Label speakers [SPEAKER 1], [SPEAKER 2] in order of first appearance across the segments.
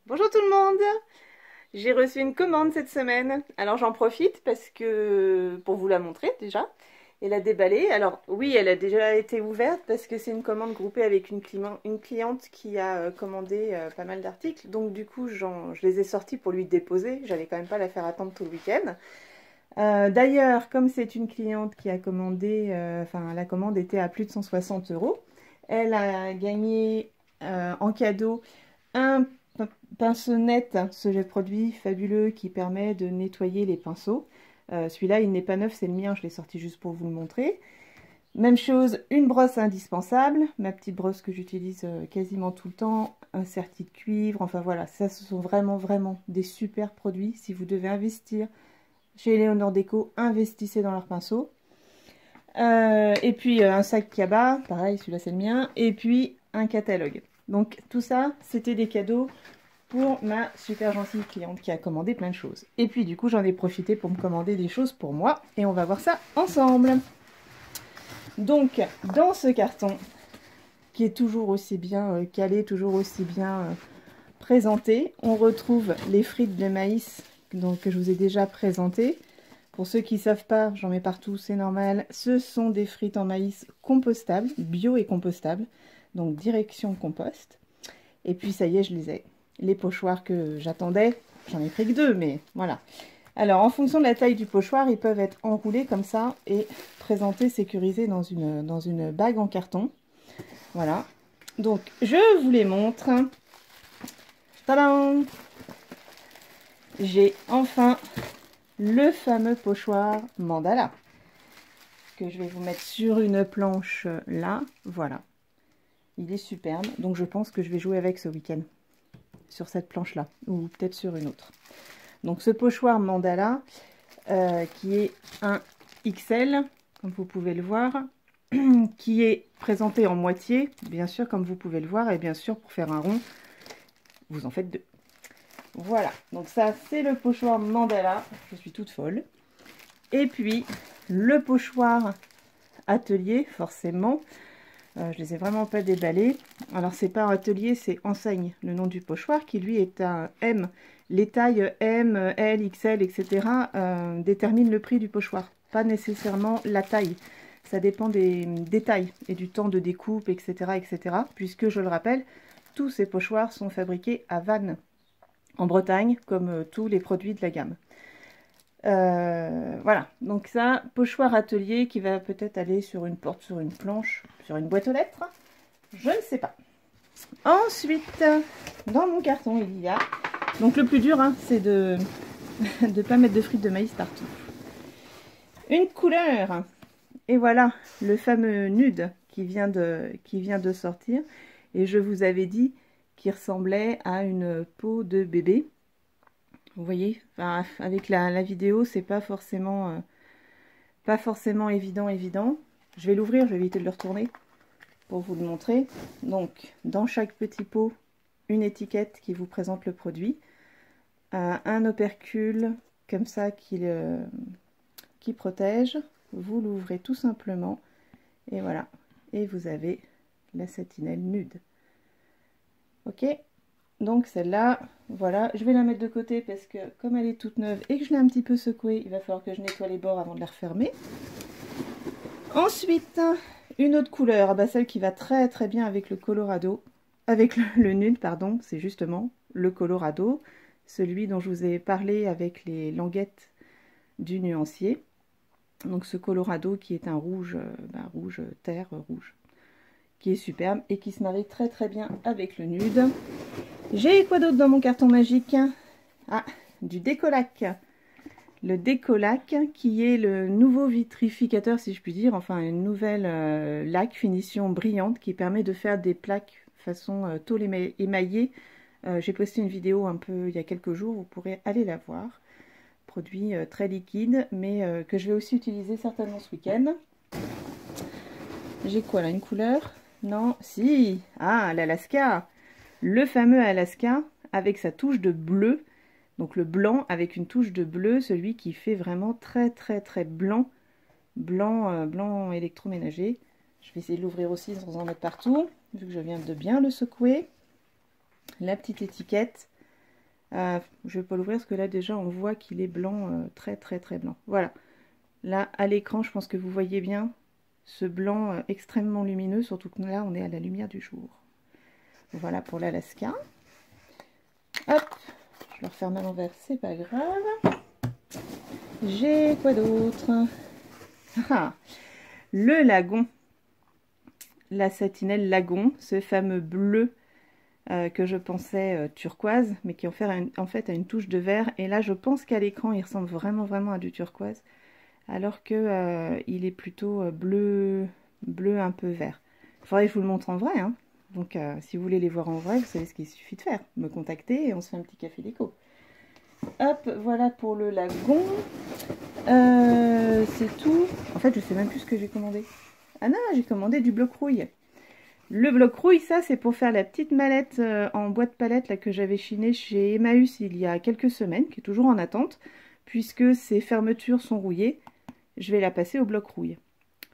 [SPEAKER 1] Bonjour tout le monde! J'ai reçu une commande cette semaine, alors j'en profite parce que pour vous la montrer déjà et la déballer. Alors oui, elle a déjà été ouverte parce que c'est une commande groupée avec une cliente qui a commandé pas mal d'articles, donc du coup je les ai sortis pour lui déposer, j'allais quand même pas la faire attendre tout le week-end. D'ailleurs, comme c'est une cliente qui a commandé, enfin la commande était à plus de 160 euros, elle a gagné en cadeau un pinceau net, ce produit fabuleux qui permet de nettoyer les pinceaux. Celui-là, il n'est pas neuf, c'est le mien, je l'ai sorti juste pour vous le montrer. Même chose, une brosse indispensable, ma petite brosse que j'utilise quasiment tout le temps, un serti de cuivre, enfin voilà, ça ce sont vraiment des super produits. Si vous devez investir chez Léonore Déco, investissez dans leurs pinceaux. Et puis un sac Kaba, pareil, celui-là c'est le mien, et puis un catalogue. Donc tout ça, c'était des cadeaux pour ma super gentille cliente qui a commandé plein de choses. Et puis du coup, j'en ai profité pour me commander des choses pour moi, et on va voir ça ensemble. Donc, dans ce carton, qui est toujours aussi bien calé, toujours aussi bien présenté, on retrouve les frites de maïs donc, que je vous ai déjà présentées. Pour ceux qui ne savent pas, j'en mets partout, c'est normal. Ce sont des frites en maïs compostables, bio et compostables. Donc direction compost. Et puis ça y est, je les ai. Les pochoirs que j'attendais, j'en ai pris que 2, mais voilà. Alors en fonction de la taille du pochoir, ils peuvent être enroulés comme ça et présentés, sécurisés dans une bague en carton. Voilà. Donc je vous les montre. Tadam! J'ai enfin le fameux pochoir mandala que je vais vous mettre sur une planche là, voilà. Il est superbe, donc je pense que je vais jouer avec ce week-end sur cette planche là, ou peut-être sur une autre. Donc ce pochoir mandala qui est un XL, comme vous pouvez le voir, qui est présenté en moitié, bien sûr comme vous pouvez le voir, et bien sûr pour faire un rond, vous en faites 2. Voilà, donc ça c'est le pochoir mandala, je suis toute folle. Et puis le pochoir atelier, forcément, je les ai vraiment pas déballés. Alors c'est pas un atelier, c'est enseigne, le nom du pochoir, qui lui est un M. Les tailles M, L, XL, etc. Déterminent le prix du pochoir, pas nécessairement la taille. Ça dépend des tailles et du temps de découpe, etc., etc. Puisque, je le rappelle, tous ces pochoirs sont fabriqués à Vannes, en Bretagne, comme tous les produits de la gamme. Voilà, donc ça, pochoir atelier qui va peut-être aller sur une porte, sur une planche, sur une boîte aux lettres, je ne sais pas. Ensuite, dans mon carton, il y a, donc le plus dur, hein, c'est de ne pas mettre de frites de maïs partout. Une couleur, et voilà, le fameux nude qui vient de sortir, et je vous avais dit qu'il ressemblait à une peau de bébé. Vous voyez, enfin, avec la vidéo, c'est pas forcément évident. Je vais l'ouvrir, je vais éviter de le retourner pour vous le montrer. Donc, dans chaque petit pot, une étiquette qui vous présente le produit. Un opercule comme ça qui protège. Vous l'ouvrez tout simplement. Et voilà. Et vous avez la satinelle nude. Ok? Donc celle-là, voilà, je vais la mettre de côté parce que comme elle est toute neuve et que je l'ai un petit peu secouée, il va falloir que je nettoie les bords avant de la refermer. Ensuite, une autre couleur, bah celle qui va très bien avec le Colorado, avec le nude, pardon, c'est justement le Colorado, celui dont je vous ai parlé avec les languettes du nuancier. Donc ce Colorado qui est un rouge, rouge terre, rouge, qui est superbe et qui se marie très bien avec le nude. J'ai quoi d'autre dans mon carton magique? Ah, du Décolac. Le Décolac qui est le nouveau vitrificateur, si je puis dire, enfin une nouvelle laque finition brillante qui permet de faire des plaques façon tôle émaillée. J'ai posté une vidéo un peu il y a quelques jours, vous pourrez aller la voir. Produit très liquide, mais que je vais aussi utiliser certainement ce week-end. J'ai quoi là, une couleur? Non, si. Ah, l'Alaska. Le fameux Alaska avec sa touche de bleu, donc le blanc avec une touche de bleu, celui qui fait vraiment très blanc, blanc électroménager. Je vais essayer de l'ouvrir aussi sans en mettre partout, vu que je viens de bien le secouer. La petite étiquette, Je vais pas l'ouvrir parce que là déjà on voit qu'il est blanc, très très très blanc. Voilà. Là à l'écran je pense que vous voyez bien ce blanc extrêmement lumineux, surtout que là on est à la lumière du jour. Voilà pour l'Alaska. Hop, je le referme à l'envers, c'est pas grave. J'ai quoi d'autre? Ah, le lagon. La satinelle lagon, ce fameux bleu que je pensais turquoise, mais qui en fait a une touche de vert. Et là, je pense qu'à l'écran, il ressemble vraiment à du turquoise, alors que il est plutôt bleu un peu vert. Il faudrait que je vous le montre en vrai, hein. Donc, si vous voulez les voir en vrai, vous savez ce qu'il suffit de faire. Me contacter et on se fait un petit café déco. Hop, voilà pour le lagon. C'est tout. En fait, je sais même plus ce que j'ai commandé. Ah non, j'ai commandé du bloc rouille. Le bloc rouille, ça, c'est pour faire la petite mallette en bois de palette là, que j'avais chinée chez Emmaüs il y a quelques semaines, qui est toujours en attente, puisque ses fermetures sont rouillées. Je vais la passer au bloc rouille.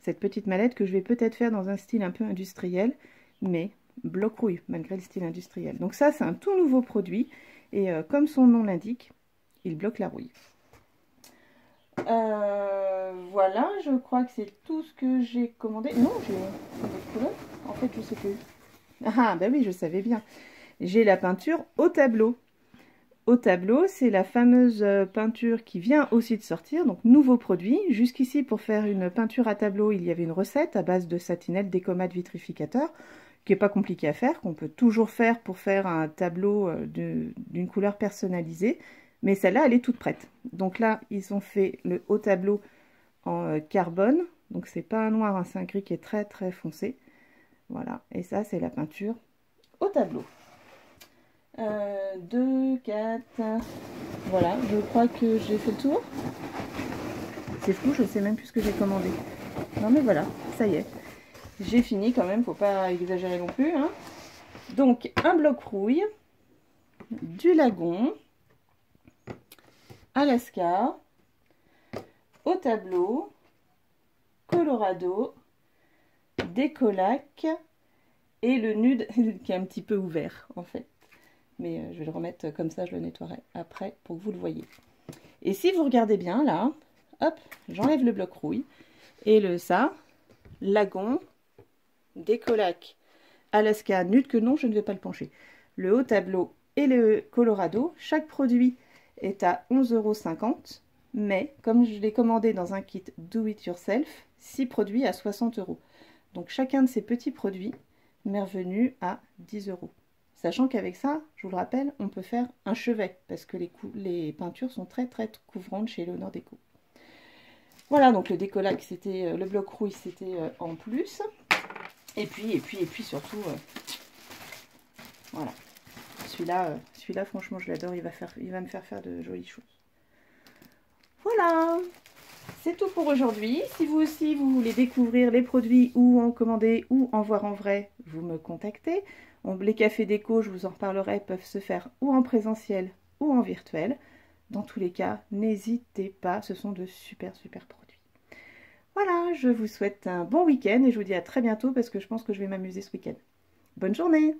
[SPEAKER 1] Cette petite mallette que je vais peut-être faire dans un style un peu industriel, mais bloc rouille, malgré le style industriel. Donc ça, c'est un tout nouveau produit, et comme son nom l'indique, il bloque la rouille. Voilà, je crois que c'est tout ce que j'ai commandé. Non, j'ai d'autres couleurs. En fait, je sais plus. Ah, bah oui, je savais bien. J'ai la peinture au tableau. Au tableau, c'est la fameuse peinture qui vient aussi de sortir, donc nouveau produit. Jusqu'ici, pour faire une peinture à tableau, il y avait une recette à base de satinette, d'écomate, vitrificateur, qui n'est pas compliqué à faire, qu'on peut toujours faire pour faire un tableau d'une couleur personnalisée. Mais celle-là, elle est toute prête. Donc là, ils ont fait le haut tableau en carbone. Donc c'est pas un noir, hein, c'est un gris qui est très très foncé. Voilà, et ça c'est la peinture au tableau. 2, 4, voilà, je crois que j'ai fait le tour. C'est fou, je sais même plus ce que j'ai commandé. Non mais voilà, ça y est. J'ai fini quand même, faut pas exagérer non plus, hein. Donc un bloc rouille, du lagon, Alaska, au tableau, Colorado, décolac et le nude qui est un petit peu ouvert en fait. Mais je vais le remettre comme ça, je le nettoierai après pour que vous le voyez. Et si vous regardez bien là, hop, j'enlève le bloc rouille et lagon, décolac, Alaska, nude que non, je ne vais pas le pencher. Le haut tableau et le Colorado, chaque produit est à 11,50 €, mais comme je l'ai commandé dans un kit Do It Yourself, 6 produits à 60 €. Donc chacun de ces petits produits m'est revenu à 10 €. Sachant qu'avec ça, je vous le rappelle, on peut faire un chevet, parce que les peintures sont très très couvrantes chez Léonore Déco. Voilà, donc le décollac, c'était le bloc rouille, c'était en plus. Et puis surtout, voilà. Celui-là, franchement, je l'adore. Il va me faire de jolies choses. Voilà, c'est tout pour aujourd'hui. Si vous aussi, vous voulez découvrir les produits ou en commander ou en voir en vrai, vous me contactez. Les cafés déco, je vous en reparlerai, peuvent se faire ou en présentiel ou en virtuel. Dans tous les cas, n'hésitez pas, ce sont de super produits. Voilà, je vous souhaite un bon week-end et je vous dis à très bientôt parce que je pense que je vais m'amuser ce week-end. Bonne journée!